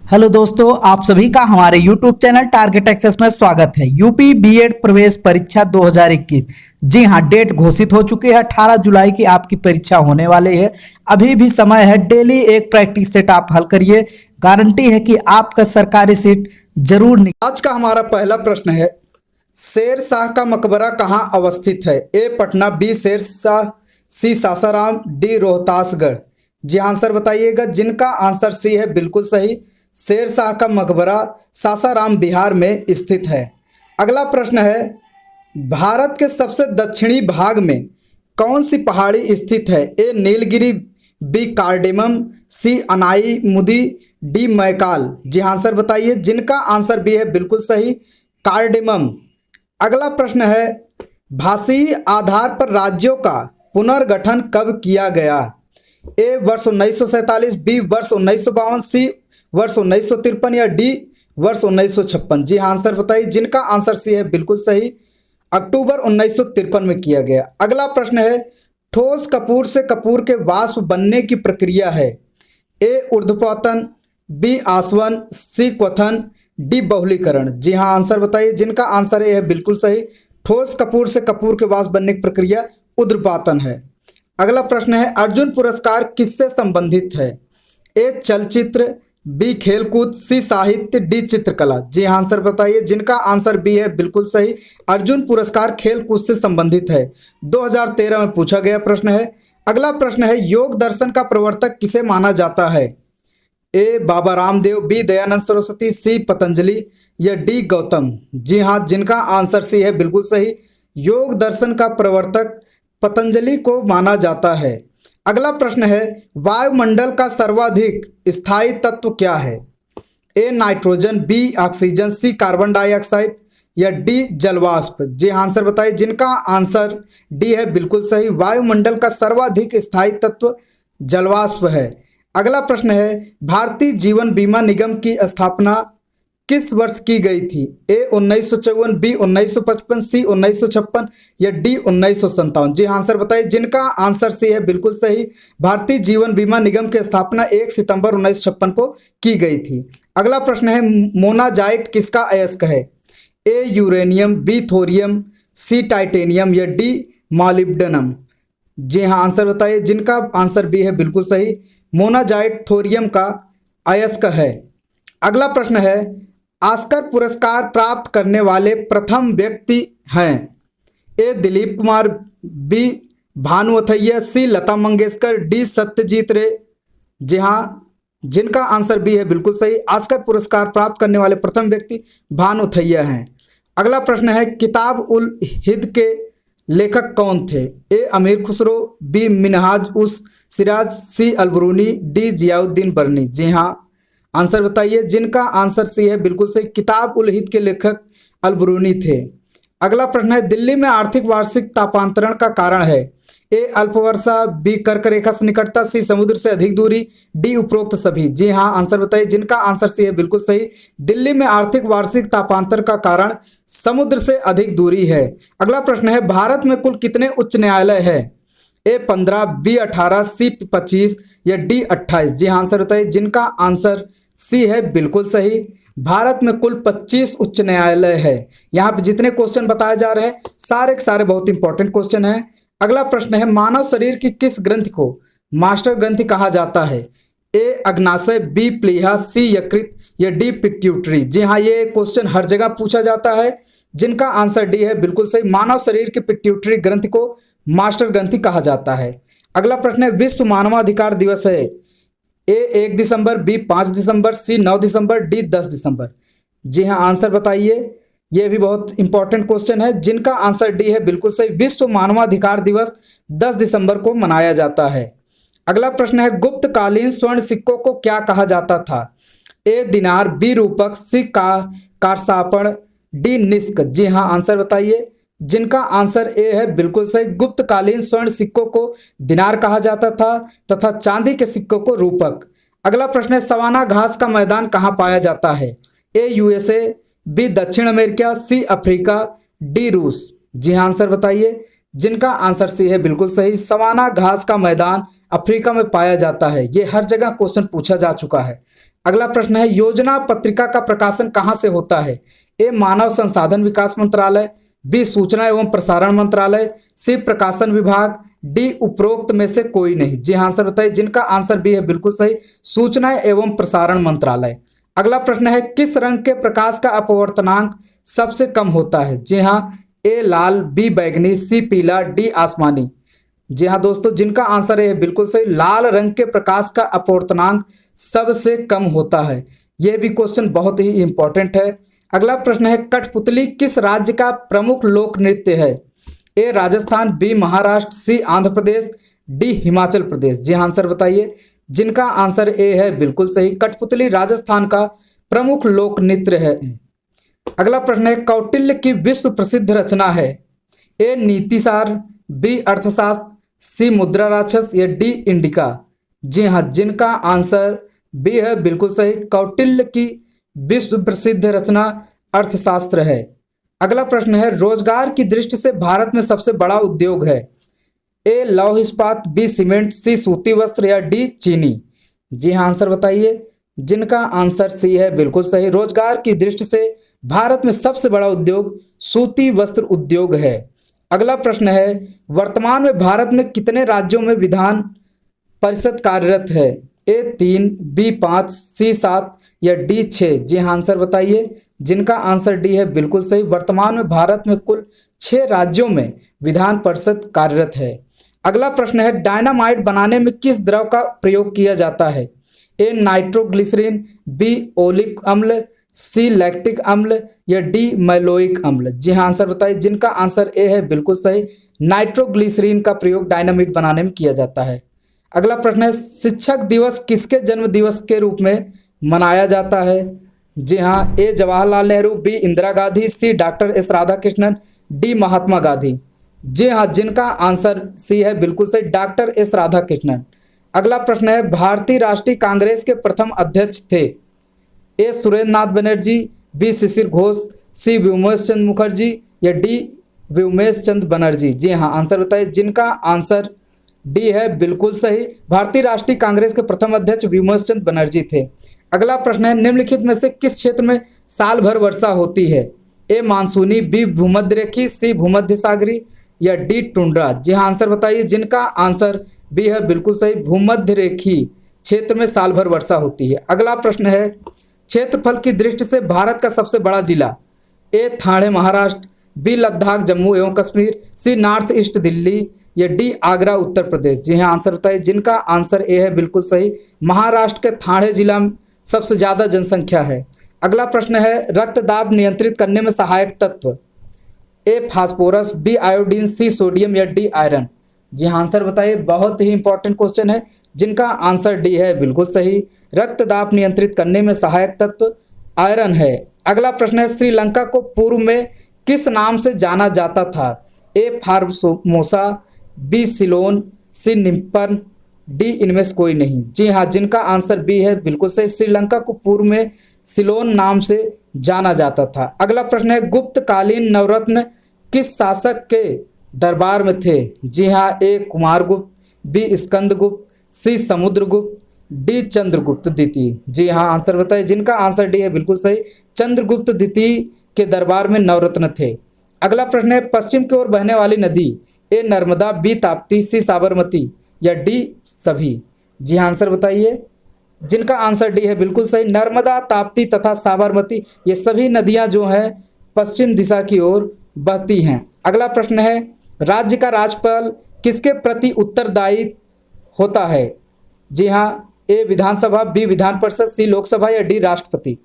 Hello दोस्तों, आप सभी का हमारे YouTube चैनल टारगेट एक्सेस में स्वागत है। यूपी बीएड प्रवेश परीक्षा 2021 जी हाँ, डेट घोषित हो चुकी है। 18 जुलाई की आपकी परीक्षा होने वाली है। अभी भी समय है। डेली एक प्रैक्टिस सेट आप हल करिए। गारंटी है कि आपका सरकारी सीट जरूर निकल। आज का हमारा पहला प्रश्न है, शेर शाह का मकबरा कहाँ अवस्थित है? ए पटना, बी शेर शाह, सी सासाराम, डी रोहतासगढ़। जी आंसर बताइएगा। जिनका आंसर सी है बिल्कुल सही। शेर शाह का मकबरा सासाराम बिहार में स्थित है। अगला प्रश्न है, भारत के सबसे दक्षिणी भाग में कौन सी पहाड़ी स्थित है? ए नीलगिरी, बी कार्डेमम, सी अनाई मुदी, डी मैकाल। जी आंसर बताइए। जिनका आंसर बी है बिल्कुल सही, कार्डेमम। अगला प्रश्न है, भाषीय आधार पर राज्यों का पुनर्गठन कब किया गया? ए वर्ष 1947, बी वर्ष 1952, सी वर्ष 1953 या डी वर्ष 1956। जी हाँ, आंसर बताइए। जिनका आंसर सी है बिल्कुल सही, अक्टूबर 1953 में किया गया। अगला प्रश्न है, ठोस कपूर से कपूर के वाष्प बनने की प्रक्रिया है? ए ऊर्ध्वपतन, बी आसवन, सी क्वथन, डी बहुलीकरण। जी हाँ, आंसर बताइए। जिनका आंसर ए है बिल्कुल सही, ठोस कपूर से कपूर के वाष्प बनने की प्रक्रिया ऊर्ध्वपातन है। अगला प्रश्न है, अर्जुन पुरस्कार किससे संबंधित है? ए चलचित्र, बी खेलकूद, सी साहित्य, डी चित्रकला। जी हाँ, आंसर बताइए। जिनका आंसर बी है बिल्कुल सही, अर्जुन पुरस्कार खेलकूद से संबंधित है। 2013 में पूछा गया प्रश्न है। अगला प्रश्न है, योग दर्शन का प्रवर्तक किसे माना जाता है? ए बाबा रामदेव, बी दयानंद सरस्वती, सी पतंजलि या डी गौतम। जी हाँ, जिनका आंसर सी है बिल्कुल सही, योग दर्शन का प्रवर्तक पतंजलि को माना जाता है। अगला प्रश्न है, वायुमंडल का सर्वाधिक स्थायी तत्व क्या है? A nitrogen, B oxygen, C carbon dioxide या डी जलवाष्प। जी आंसर बताइए। जिनका आंसर डी है बिल्कुल सही, वायुमंडल का सर्वाधिक स्थायी तत्व जलवाष्प है। अगला प्रश्न है, भारतीय जीवन बीमा निगम की स्थापना किस वर्ष की गई थी? ए 1954, बी 1955, सी 1956 या डी 1957। जी आंसर बताइए। जिनका आंसर सी है बिल्कुल सही, भारतीय जीवन बीमा निगम की स्थापना 1 सितंबर 1956 को की गई थी। अगला प्रश्न है, मोनाजाइट किसका अयस्क है? ए यूरेनियम, बी थोरियम, सी टाइटेनियम या डी मॉलिब्डेनम। जी हाँ, आंसर बताइए। जिनका आंसर बी है बिल्कुल सही, मोनाजाइट थोरियम का अयस्क है। अगला प्रश्न है, ऑस्कर पुरस्कार प्राप्त करने वाले प्रथम व्यक्ति हैं? ए दिलीप कुमार, बी भानुअथैया, सी लता मंगेशकर, डी सत्यजीत रे। जी हाँ, जिनका आंसर बी है बिल्कुल सही, ऑस्कर पुरस्कार प्राप्त करने वाले प्रथम व्यक्ति भानुअथैया हैं। अगला प्रश्न है, किताब उल हिंद के लेखक कौन थे? ए अमीर खुसरो, बी मिनहाज उस सिराज, सी अलबरूनी, डी जियाउद्दीन बरनी। जी हाँ, आंसर बताइए। जिनका आंसर सी है बिल्कुल सही, किताब उल हिंद के लेखक अलबरूनी थे। अगला प्रश्न है, दिल्ली में आर्थिक वार्षिक तापांतरण का कारण है? ए अल्प वर्षा, बी कर्क रेखा से निकटता, सी समुद्र से अधिक दूरी, डी उपरोक्त सभी। जी हाँ, आंसर बताइए। जिनका आंसर सी है बिल्कुल सही, दिल्ली में आर्थिक वार्षिक तापांतर का कारण समुद्र से अधिक दूरी है। अगला प्रश्न है, भारत में कुल कितने उच्च न्यायालय है? ए 15, बी 18, सी 25 या डी 28। जी आंसर बताइए। जिनका आंसर सी है बिल्कुल सही, भारत में कुल 25 उच्च न्यायालय है। यहाँ पे जितने क्वेश्चन बताए जा रहे हैं सारे के सारे बहुत इंपॉर्टेंट क्वेश्चन हैं। अगला प्रश्न है, मानव शरीर की किस ग्रंथि को मास्टर ग्रंथि कहा जाता है? ए अग्नाशय, बी प्लीहा, सी यकृत या डी पिट्यूटरी। जी हाँ, ये क्वेश्चन हर जगह पूछा जाता है। जिनका आंसर डी है बिल्कुल सही, मानव शरीर की पिट्यूटरी ग्रंथि को मास्टर ग्रंथि कहा जाता है। अगला प्रश्न है, विश्व मानवाधिकार दिवस है? ए 1 दिसंबर, बी 5 दिसंबर, सी 9 दिसंबर, डी 10 दिसंबर। जी हाँ, आंसर बताइए। यह भी बहुत इंपॉर्टेंट क्वेश्चन है। जिनका आंसर डी है बिल्कुल सही, विश्व मानवाधिकार दिवस 10 दिसंबर को मनाया जाता है। अगला प्रश्न है, गुप्त कालीन स्वर्ण सिक्कों को क्या कहा जाता था? ए दिनार, बी रूपक, सी कारसापण, डी निष्क। जी हाँ, आंसर बताइए। जिनका आंसर ए है बिल्कुल सही, गुप्तकालीन स्वर्ण सिक्कों को दिनार कहा जाता था तथा चांदी के सिक्कों को रूपक। अगला प्रश्न है, सवाना घास का मैदान कहाँ पाया जाता है? ए यूएसए, बी दक्षिण अमेरिका, सी अफ्रीका, डी रूस। जी हाँ, आंसर बताइए। जिनका आंसर सी है बिल्कुल सही, सवाना घास का मैदान अफ्रीका में पाया जाता है। ये हर जगह क्वेश्चन पूछा जा चुका है। अगला प्रश्न है योजना पत्रिका का प्रकाशन कहाँ से होता है? ए मानव संसाधन विकास मंत्रालय, बी सूचना एवं प्रसारण मंत्रालय, सी प्रकाशन विभाग, डी उपरोक्त में से कोई नहीं। जी हाँ आंसर बताइए, जिनका आंसर बी है बिल्कुल सही, सूचना एवं प्रसारण मंत्रालय। अगला प्रश्न है किस रंग के प्रकाश का अपवर्तनांक सबसे कम होता है? जी हाँ, ए लाल, बी बैगनी, सी पीला, डी आसमानी। जी हाँ दोस्तों, जिनका आंसर है बिल्कुल सही, लाल रंग के प्रकाश का अपवर्तनांक सबसे कम होता है। यह भी क्वेश्चन बहुत ही इंपॉर्टेंट है। अगला प्रश्न है कठपुतली किस राज्य का प्रमुख लोक नृत्य है? ए राजस्थान, बी महाराष्ट्र, सी आंध्र प्रदेश, डी हिमाचल प्रदेश। जी हाँ आंसर बताइए, जिनका आंसर ए है बिल्कुल सही, कठपुतली राजस्थान का प्रमुख लोक नृत्य है। अगला प्रश्न है कौटिल्य की विश्व प्रसिद्ध रचना है? ए नीतिसार, बी अर्थशास्त्र, सी मुद्रा राक्षस या डी इंडिका। जी हाँ, जिनका आंसर बी है बिल्कुल सही, कौटिल्य की विश्व प्रसिद्ध रचना अर्थशास्त्र है। अगला प्रश्न है रोजगार की दृष्टि से भारत में सबसे बड़ा उद्योग है? ए लौह इस्पात, बी सीमेंट, सी सूती वस्त्र या डी चीनी। जी हाँ आंसर बताइए, जिनका आंसर सी है बिल्कुल सही, रोजगार की दृष्टि से भारत में सबसे बड़ा उद्योग सूती वस्त्र उद्योग है। अगला प्रश्न है वर्तमान में भारत में कितने राज्यों में विधान परिषद कार्यरत है? ए 3, बी 5, सी 7 या डी 6। जी हाँ आंसर बताइए, जिनका आंसर डी है बिल्कुल सही, वर्तमान में भारत में कुल 6 राज्यों में विधान परिषद कार्यरत है। अगला प्रश्न है डायनामाइट बनाने में किस द्रव का प्रयोग किया जाता है? ए नाइट्रोग्लिसरीन, बी ओलिक अम्ल, सी लैक्टिक अम्ल या डी मैलोइक अम्ल। जी हाँ आंसर बताइए, जिनका आंसर ए है बिल्कुल सही, नाइट्रोग्लिसरीन का प्रयोग डायनामाइट बनाने में किया जाता है। अगला प्रश्न है शिक्षक दिवस किसके जन्म दिवस के रूप में मनाया जाता है? जी हाँ, ए जवाहरलाल नेहरू, बी इंदिरा गांधी, सी doctor S Radhakrishnan, D Mahatma Gandhi. जी हाँ, जिनका आंसर सी है बिल्कुल सही, डॉक्टर एस राधाकृष्णन। अगला प्रश्न है भारतीय राष्ट्रीय कांग्रेस के प्रथम अध्यक्ष थे? ए सुरेंद्र नाथ बनर्जी, बी शिशिर घोष, सी व्योमेश चंद्र मुखर्जी या डी व्योमेश चंद्र बनर्जी। जी हाँ आंसर बताइए, जिनका आंसर डी है बिल्कुल सही, भारतीय राष्ट्रीय कांग्रेस के प्रथम अध्यक्ष व्योमेश चंद्र बनर्जी थे। अगला प्रश्न है निम्नलिखित में से किस क्षेत्र में साल भर वर्षा होती है? ए मानसूनी, बी भूमध्य रेखी, सी भूमध्य सागरी या डी टुंड्रा। जी हाँ आंसर बताइए, जिनका आंसर बी है बिल्कुल सही, भूमध्य रेखी क्षेत्र में साल भर वर्षा होती है। अगला प्रश्न है क्षेत्रफल की दृष्टि से भारत का सबसे बड़ा जिला? ए ठाणे महाराष्ट्र, बी लद्दाख जम्मू एवं कश्मीर, सी नॉर्थ ईस्ट दिल्ली या डी आगरा उत्तर प्रदेश। जी हाँ आंसर बताइए, जिनका आंसर ए है बिल्कुल सही, महाराष्ट्र के ठाणे जिला में सबसे ज़्यादा जनसंख्या है। अगला प्रश्न है रक्तदाब नियंत्रित करने में सहायक तत्व? A phosphorus, B iodine, C sodium या डी आयरन। जी हाँ आंसर बताइए, बहुत ही इंपॉर्टेंट क्वेश्चन है, जिनका आंसर डी है बिल्कुल सही, रक्तदाब नियंत्रित करने में सहायक तत्व आयरन है। अगला प्रश्न है श्रीलंका को पूर्व में किस नाम से जाना जाता था? ए फार्मोसा, बी सिलोन, सी निम्पन, डी इनमें से कोई नहीं। जी हाँ, जिनका आंसर बी है बिल्कुल सही, श्रीलंका को पूर्व में सिलोन नाम से जाना जाता था। अगला प्रश्न है गुप्तकालीन नवरत्न किस शासक के दरबार में थे? जी हाँ, ए कुमारगुप्त, बी स्कंदगुप्त, सी समुद्रगुप्त, डी चंद्रगुप्त द्वितीय। जी हाँ आंसर बताइए, जिनका आंसर डी है बिल्कुल सही, चंद्रगुप्त द्वितीय के दरबार में नवरत्न थे। अगला प्रश्न है पश्चिम की ओर बहने वाली नदी? ए नर्मदा, बी ताप्ती, सी साबरमती या डी सभी। जी हाँ आंसर बताइए, जिनका आंसर डी है बिल्कुल सही, नर्मदा, ताप्ती तथा साबरमती ये सभी नदियां जो हैं पश्चिम दिशा की ओर बहती हैं। अगला प्रश्न है राज्य का राज्यपाल किसके प्रति उत्तरदायी होता है? जी हाँ, ए विधानसभा, बी विधान परिषद, सी लोकसभा या डी राष्ट्रपति।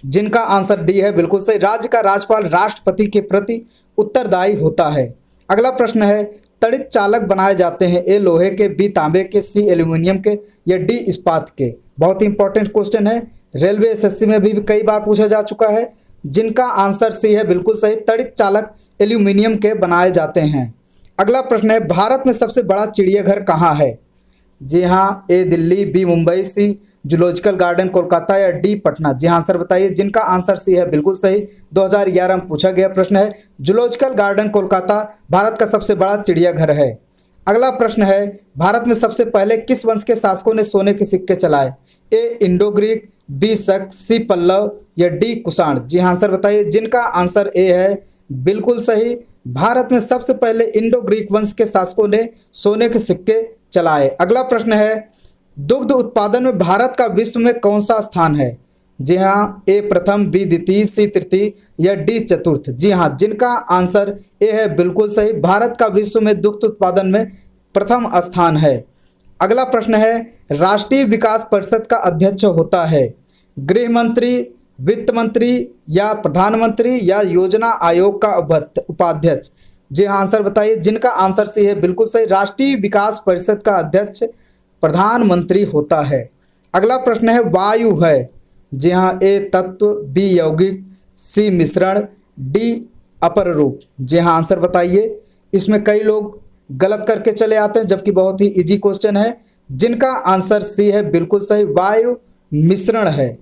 जिनका आंसर डी है बिल्कुल सही, राज्य का राज्यपाल राष्ट्रपति के प्रति उत्तरदायी होता है। अगला प्रश्न है तड़ित चालक बनाए जाते हैं? ए लोहे के, बी तांबे के, सी एल्यूमिनियम के या डी इस्पात के। बहुत ही इंपॉर्टेंट क्वेश्चन है, रेलवे एसएससी में भी कई बार पूछा जा चुका है। जिनका आंसर सी है बिल्कुल सही, तड़ित चालक एल्यूमिनियम के बनाए जाते हैं। अगला प्रश्न है भारत में सबसे बड़ा चिड़ियाघर कहाँ है? जी हाँ, ए दिल्ली, बी मुंबई, सी जूलॉजिकल गार्डन कोलकाता या डी पटना। जी हाँ आंसर बताइए, जिनका आंसर सी है बिल्कुल सही, 2011 में पूछा गया प्रश्न है, जूलॉजिकल गार्डन कोलकाता भारत का सबसे बड़ा चिड़ियाघर है। अगला प्रश्न है, भारत में सबसे पहले किस वंश के शासकों ने सोने के सिक्के चलाए? ए इंडो ग्रीक, बी शक, सी पल्लव या डी कुषाण? जी हाँ आंसर बताइए, जिनका आंसर ए है बिल्कुल सही। भारत में सबसे पहले इंडो ग्रीक वंश के शासकों ने सोने के सिक्के चलाए। अगला प्रश्न है, दुग्ध उत्पादन में भारत का विश्व में कौन सा स्थान है? जी हाँ, ए प्रथम, बी द्वितीय, सी तृतीय या डी चतुर्थ? जी हाँ, जिनका आंसर ए है बिल्कुल सही। भारत का विश्व में दुग्ध उत्पादन में प्रथम स्थान है। अगला प्रश्न है, राष्ट्रीय विकास परिषद का अध्यक्ष होता है गृह मंत्री, वित्त मंत्री या प्रधानमंत्री या योजना आयोग का उपाध्यक्ष? जी हाँ आंसर बताइए, जिनका आंसर सी है बिल्कुल सही। राष्ट्रीय विकास परिषद का अध्यक्ष प्रधानमंत्री होता है। अगला प्रश्न है, वायु है? जी हाँ, ए तत्व, बी यौगिक, सी मिश्रण, डी अपर रूप? जी हाँ आंसर बताइए। इसमें कई लोग गलत करके चले आते हैं, जबकि बहुत ही इजी क्वेश्चन है। जिनका आंसर सी है बिल्कुल सही, वायु मिश्रण है।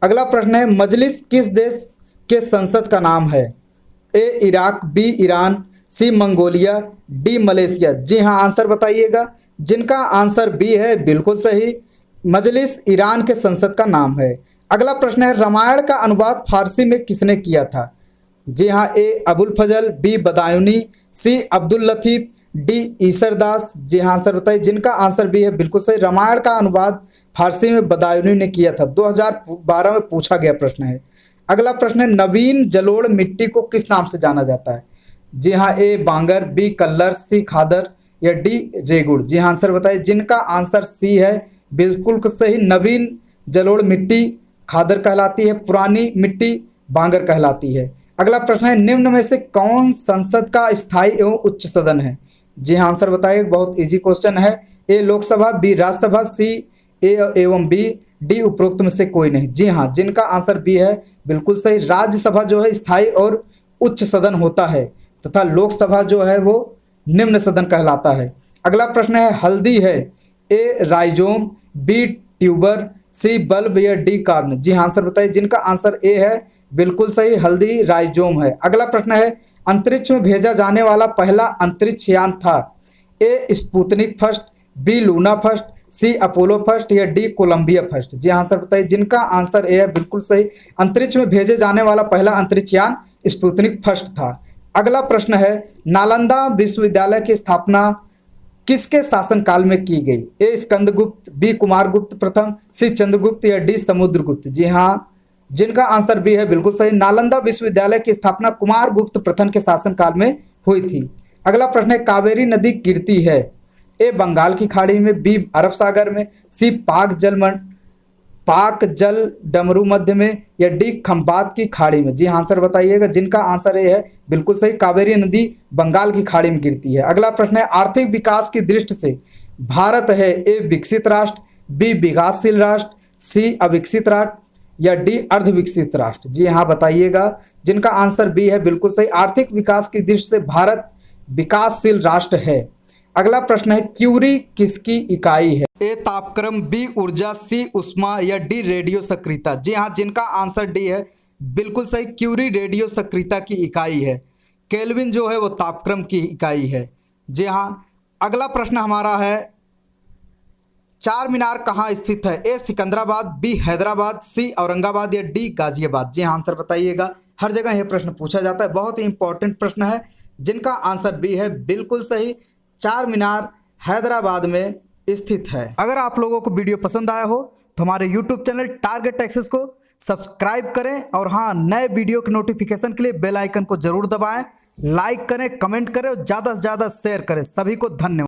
अगला प्रश्न है, मजलिस किस देश के संसद का नाम है? ए इराक, बी ईरान, सी मंगोलिया, डी मलेशिया? जी हाँ आंसर बताइएगा, जिनका आंसर बी है बिल्कुल सही। मजलिस ईरान के संसद का नाम है। अगला प्रश्न है, रामायण का अनुवाद फारसी में किसने किया था? जी हाँ, ए अबुल फजल, बी बदायूनी, सी अब्दुल लतीफ, डी ईसरदास? जी हाँ आंसर बताइए, जिनका आंसर बी है बिल्कुल सही। रामायण का अनुवाद फारसी में बदायूनी ने किया था। 2012 में पूछा गया प्रश्न है। अगला प्रश्न है, नवीन जलोढ़ मिट्टी को किस नाम से जाना जाता है? जी हाँ, ए बांगर, बी कल्लर, सी खादर या डी रेगुड़? जी हाँ आंसर बताइए, जिनका आंसर सी है बिल्कुल सही। नवीन जलोढ़ मिट्टी खादर कहलाती है, पुरानी मिट्टी बांगर कहलाती है। अगला प्रश्न है, निम्न में से कौन संसद का स्थायी एवं उच्च सदन है? जी हाँ आंसर बताइए, बहुत इजी क्वेश्चन है। ए लोकसभा, बी राज्यसभा, सी ए एवं बी, डी उपरोक्त में से कोई नहीं? जी हाँ, जिनका आंसर बी है बिल्कुल सही। राज्यसभा जो है स्थायी और उच्च सदन होता है, तथा लोकसभा जो है वो निम्न सदन कहलाता है। अगला प्रश्न है, हल्दी है? ए राइजोम, बी ट्यूबर, सी बल्ब या डी कार्न? जी हाँ आंसर बताइए, जिनका आंसर ए है बिल्कुल सही, हल्दी राइजोम है। अगला प्रश्न है, अंतरिक्ष में भेजा जाने वाला पहला अंतरिक्ष यान था? A Sputnik first, B Luna first, C Apollo first या डी कोलंबिया फर्स्ट? जी हाँ आंसर बताइए, जिनका आंसर ए है बिल्कुल सही। अंतरिक्ष में भेजे जाने वाला पहला अंतरिक्ष यान स्पुतनिक फर्स्ट था। अगला प्रश्न है, नालंदा विश्वविद्यालय की स्थापना किसके शासनकाल में की गई? ए स्कंदगुप्त, बी कुमारगुप्त प्रथम, सी चंद्रगुप्त या डी समुद्रगुप्त? जी हाँ, जिनका आंसर बी है बिल्कुल सही। नालंदा विश्वविद्यालय की स्थापना कुमारगुप्त प्रथम के शासनकाल में हुई थी। अगला प्रश्न है, कावेरी नदी गिरती है? ए बंगाल की खाड़ी में, बी अरब सागर में, सी पाक जल डमरू मध्य में या डी खंबात की खाड़ी में? जी आंसर बताइएगा, जिनका आंसर ए है बिल्कुल सही, कावेरी नदी बंगाल की खाड़ी में गिरती है। अगला प्रश्न है, आर्थिक विकास की दृष्टि से भारत है? ए विकसित राष्ट्र, बी विकासशील राष्ट्र, सी अविकसित राष्ट्र या डी अर्धविकसित राष्ट्र? जी हाँ बताइएगा, जिनका आंसर बी है बिल्कुल सही। आर्थिक विकास की दृष्टि से भारत विकासशील राष्ट्र है। अगला प्रश्न है, क्यूरी किसकी इकाई है? ए तापक्रम, बी ऊर्जा, सी उष्मा या डी रेडियो सक्रियता? जी हाँ, जिनका आंसर डी है बिल्कुल सही, क्यूरी रेडियो सक्रियता की इकाई है। केल्विन जो है वो तापक्रम की इकाई है। जी हाँ, अगला प्रश्न हमारा है, चार मीनार कहाँ स्थित है? ए सिकंदराबाद, बी हैदराबाद, सी औरंगाबाद या डी गाजियाबाद? जी हाँ आंसर बताइएगा, हर जगह यह प्रश्न पूछा जाता है, बहुत ही इंपॉर्टेंट प्रश्न है। जिनका आंसर बी है बिल्कुल सही, चार मीनार हैदराबाद में स्थित है। अगर आप लोगों को वीडियो पसंद आया हो तो हमारे YouTube चैनल टारगेट एक्सेस को सब्सक्राइब करें, और हाँ, नए वीडियो के नोटिफिकेशन के लिए बेल आइकन को जरूर दबाएं, लाइक करें, कमेंट करें और ज़्यादा से ज़्यादा शेयर करें। सभी को धन्यवाद।